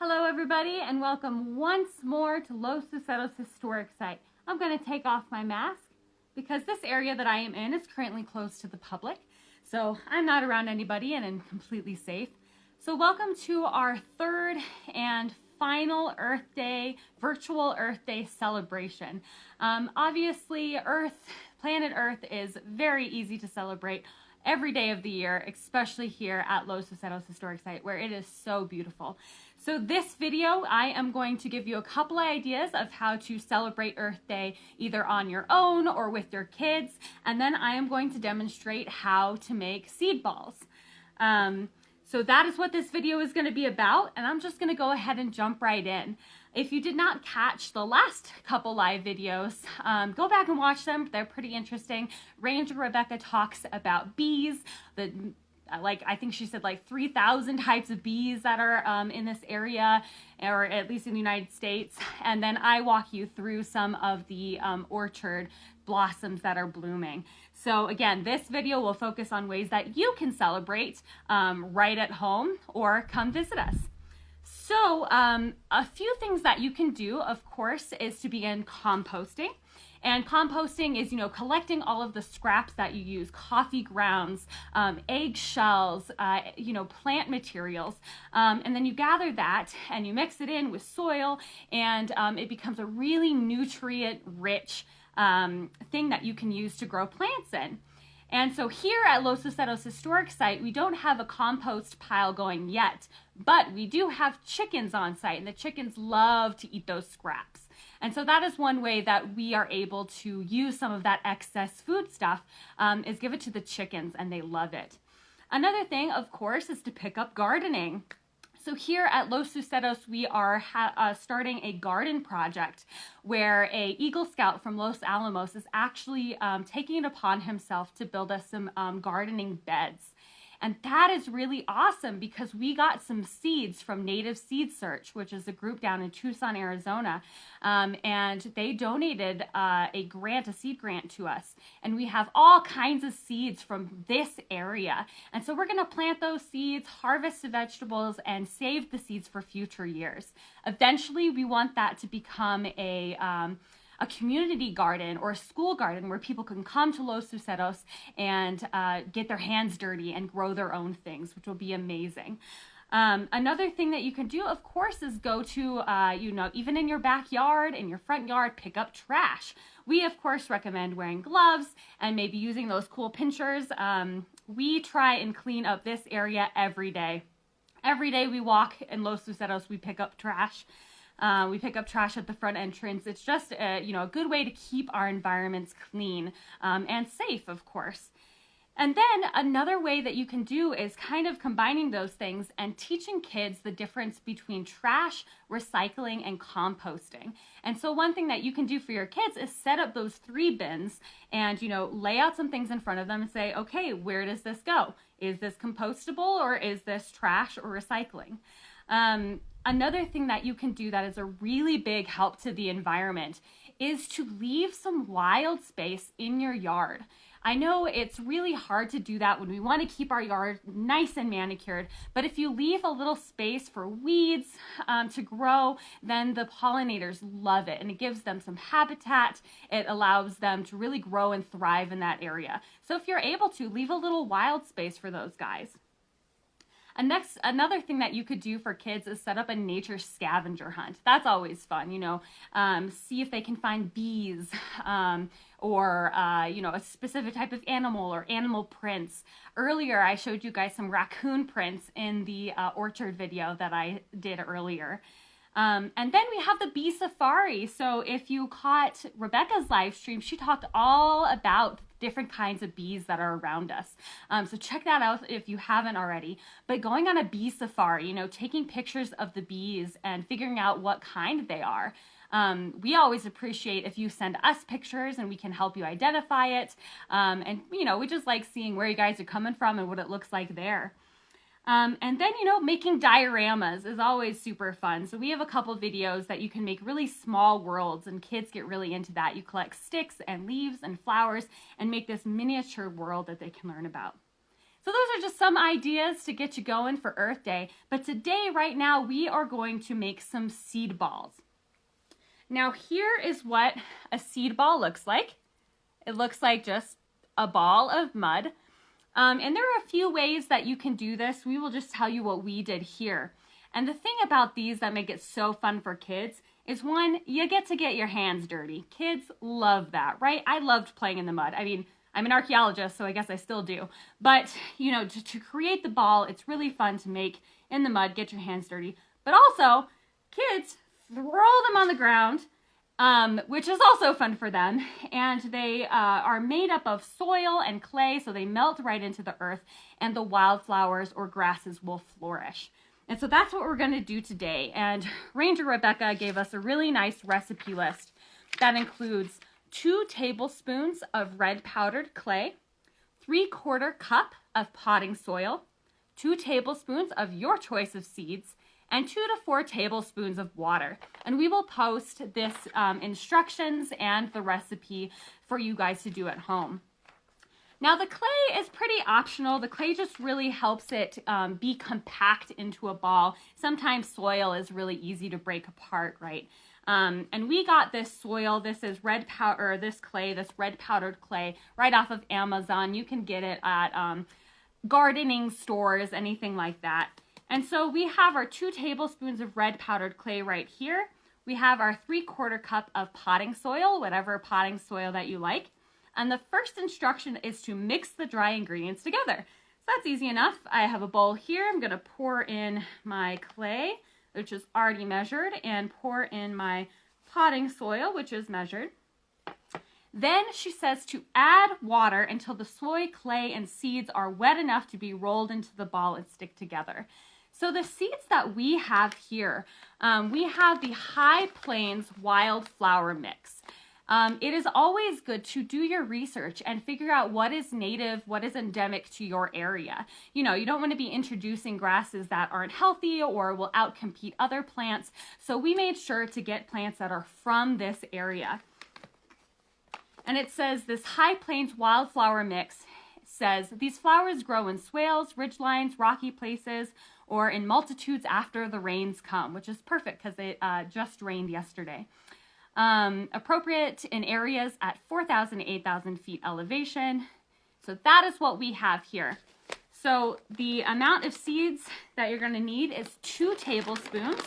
Hello everybody and welcome once more to Los Luceros Historic Site. I'm going to take off my mask because this area that I am in is currently closed to the public. So I'm not around anybody and I'm completely safe. So welcome to our third and final Earth Day, virtual Earth Day celebration. Obviously planet Earth is very easy to celebrate every day of the year, especially here at Los Luceros Historic Site where it is so beautiful. So this video, I am going to give you a couple ideas of how to celebrate Earth Day either on your own or with your kids, and then I am going to demonstrate how to make seed balls. So that is what this video is going to be about, and I'm just going to go ahead and jump right in. If you did not catch the last couple live videos, go back and watch them. They're pretty interesting. Ranger Rebecca talks about bees, I think she said 3,000 types of bees that are in this area, or at least in the United States. And then I walk you through some of the orchard blossoms that are blooming. So again, this video will focus on ways that you can celebrate right at home or come visit us. So a few things that you can do, of course, is to begin composting. And composting is, collecting all of the scraps that you use, coffee grounds, egg shells, plant materials. And then you gather that and you mix it in with soil, and it becomes a really nutrient-rich thing that you can use to grow plants in. And so here at Los Luceros Historic Site, we don't have a compost pile going yet, but we do have chickens on site, and the chickens love to eat those scraps. And so that is one way that we are able to use some of that excess food stuff, is give it to the chickens, and they love it. Another thing, of course, is to pick up gardening. So here at Los Luceros, we are starting a garden project where a Eagle Scout from Los Alamos is actually taking it upon himself to build us some gardening beds. And that is really awesome because we got some seeds from Native Seed Search, which is a group down in Tucson, Arizona. And they donated a seed grant to us. And we have all kinds of seeds from this area. And so we're going to plant those seeds, harvest the vegetables, and save the seeds for future years. Eventually, we want that to become a community garden or a school garden where people can come to Los Luceros and get their hands dirty and grow their own things, which will be amazing. Another thing that you can do, of course, is go to, even in your backyard, in your front yard, pick up trash. We, of course, recommend wearing gloves and maybe using those cool pinchers. We try and clean up this area every day. Every day we walk in Los Luceros, we pick up trash. We pick up trash at the front entrance. It's just a good way to keep our environments clean and safe, of course. And then another way that you can do is kind of combining those things and teaching kids the difference between trash, recycling, and composting. And so one thing that you can do for your kids is set up those 3 bins and, lay out some things in front of them and say, okay, where does this go? Is this compostable, or is this trash or recycling? Another thing that you can do that is a really big help to the environment is to leave some wild space in your yard. I know it's really hard to do that when we want to keep our yard nice and manicured, but if you leave a little space for weeds to grow, then the pollinators love it, and it gives them some habitat. It allows them to really grow and thrive in that area. So if you're able to, leave a little wild space for those guys. Another thing that you could do for kids is set up a nature scavenger hunt. That's always fun, see if they can find bees or a specific type of animal or animal prints. Earlier, I showed you guys some raccoon prints in the orchard video that I did earlier. And then we have the bee safari. So if you caught Rebecca's live stream, she talked all about different kinds of bees that are around us. So check that out if you haven't already. But going on a bee safari, taking pictures of the bees and figuring out what kind they are. We always appreciate if you send us pictures and we can help you identify it. And we just like seeing where you guys are coming from and what it looks like there. And then, making dioramas is always super fun. So we have a couple videos that you can make really small worlds, and kids get really into that. You collect sticks and leaves and flowers and make this miniature world that they can learn about. So those are just some ideas to get you going for Earth Day. But today, right now, we are going to make some seed balls. Now here is what a seed ball looks like. It looks like just a ball of mud. And there are a few ways that you can do this. We will just tell you what we did here. And the thing about these that make it so fun for kids is, one, you get to get your hands dirty. Kids love that, right? I loved playing in the mud. I mean, I'm an archaeologist, so I guess I still do. But, you know, to create the ball, it's really fun to make in the mud, get your hands dirty. But also, kids throw them on the ground, which is also fun for them. And they are made up of soil and clay, so they melt right into the earth, and the wildflowers or grasses will flourish. And so that's what we're going to do today. And Ranger Rebecca gave us a really nice recipe list that includes 2 tablespoons of red powdered clay, 3/4 cup of potting soil, 2 tablespoons of your choice of seeds, and 2 to 4 tablespoons of water. And we will post this instructions and the recipe for you guys to do at home. Now the clay is pretty optional. The clay just really helps it be compact into a ball. Sometimes soil is really easy to break apart, right? And we got this soil. This is red powder, this red powdered clay right off of Amazon. You can get it at gardening stores, anything like that. And so we have our 2 tablespoons of red powdered clay right here. We have our 3/4 cup of potting soil, whatever potting soil that you like. And the first instruction is to mix the dry ingredients together. So that's easy enough. I have a bowl here. I'm going to pour in my clay, which is already measured, and pour in my potting soil, which is measured. Then she says to add water until the soil, clay, and seeds are wet enough to be rolled into the ball and stick together. So the seeds that we have here, we have the High Plains Wildflower mix. It is always good to do your research and figure out what is native, what is endemic to your area. You know, you don't want to be introducing grasses that aren't healthy or will outcompete other plants. So we made sure to get plants that are from this area. And it says this High Plains Wildflower mix says these flowers grow in swales, ridgelines, rocky places, or in multitudes after the rains come, which is perfect because it just rained yesterday. Appropriate in areas at 4,000 to 8,000 feet elevation. So that is what we have here. So the amount of seeds that you're going to need is 2 tablespoons.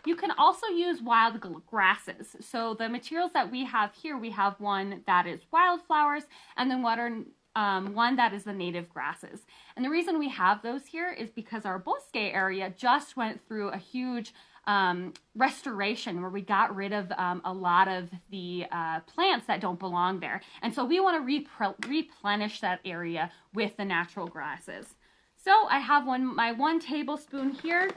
You can also use wild grasses. So the materials that we have here, we have one that is wildflowers and then one that is the native grasses. And the reason we have those here is because our Bosque area just went through a huge restoration where we got rid of a lot of the plants that don't belong there. And so we want to replenish that area with the natural grasses. So I have my 1 tablespoon here.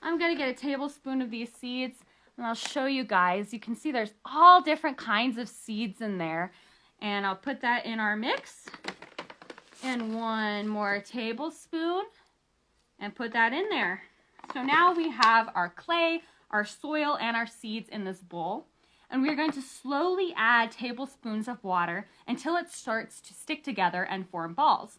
I'm going to get a tablespoon of these seeds and I'll show you guys. You can see there's all different kinds of seeds in there. And I'll put that in our mix. And 1 more tablespoon and put that in there. So now we have our clay, our soil, and our seeds in this bowl. And we're going to slowly add tablespoons of water until it starts to stick together and form balls.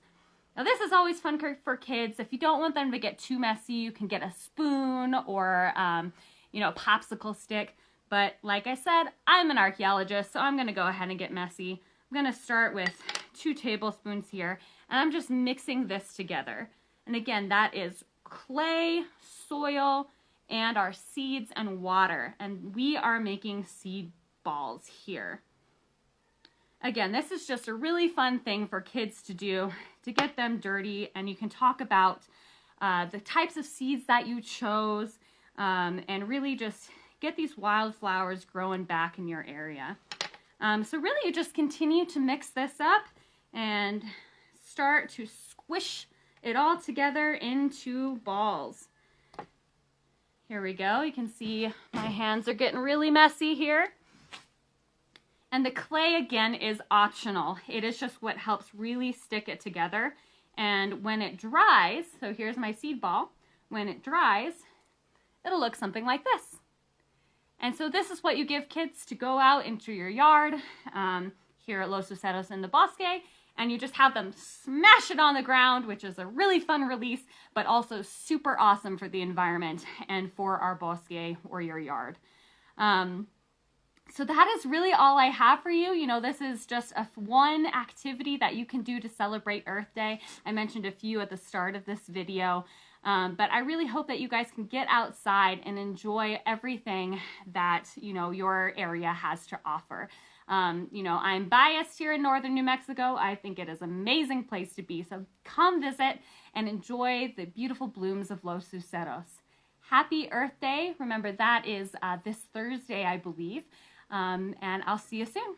Now this is always fun for kids. If you don't want them to get too messy, you can get a spoon or a popsicle stick. But like I said, I'm an archaeologist, so I'm going to go ahead and get messy. I'm going to start with 2 tablespoons here, and I'm just mixing this together. And again, that is clay, soil, and our seeds and water. And we are making seed balls here. Again, this is just a really fun thing for kids to do, to get them dirty, and you can talk about the types of seeds that you chose, and really just get these wildflowers growing back in your area. So really you just continue to mix this up and start to squish it all together into balls. Here we go. You can see my hands are getting really messy here. And the clay, again, is optional. It is just what helps really stick it together. And when it dries, so here's my seed ball. When it dries, it'll look something like this. And so this is what you give kids to go out into your yard here at Los Luceros in the Bosque and you just have them smash it on the ground, which is a really fun release, but also super awesome for the environment and for our bosque or your yard. So that is really all I have for you. You know, this is just one activity that you can do to celebrate Earth Day. I mentioned a few at the start of this video, but I really hope that you guys can get outside and enjoy everything that, you know, your area has to offer. You know, I'm biased here in northern New Mexico. I think it is an amazing place to be. So come visit and enjoy the beautiful blooms of Los Luceros. Happy Earth Day. Remember, that is this Thursday, I believe. And I'll see you soon.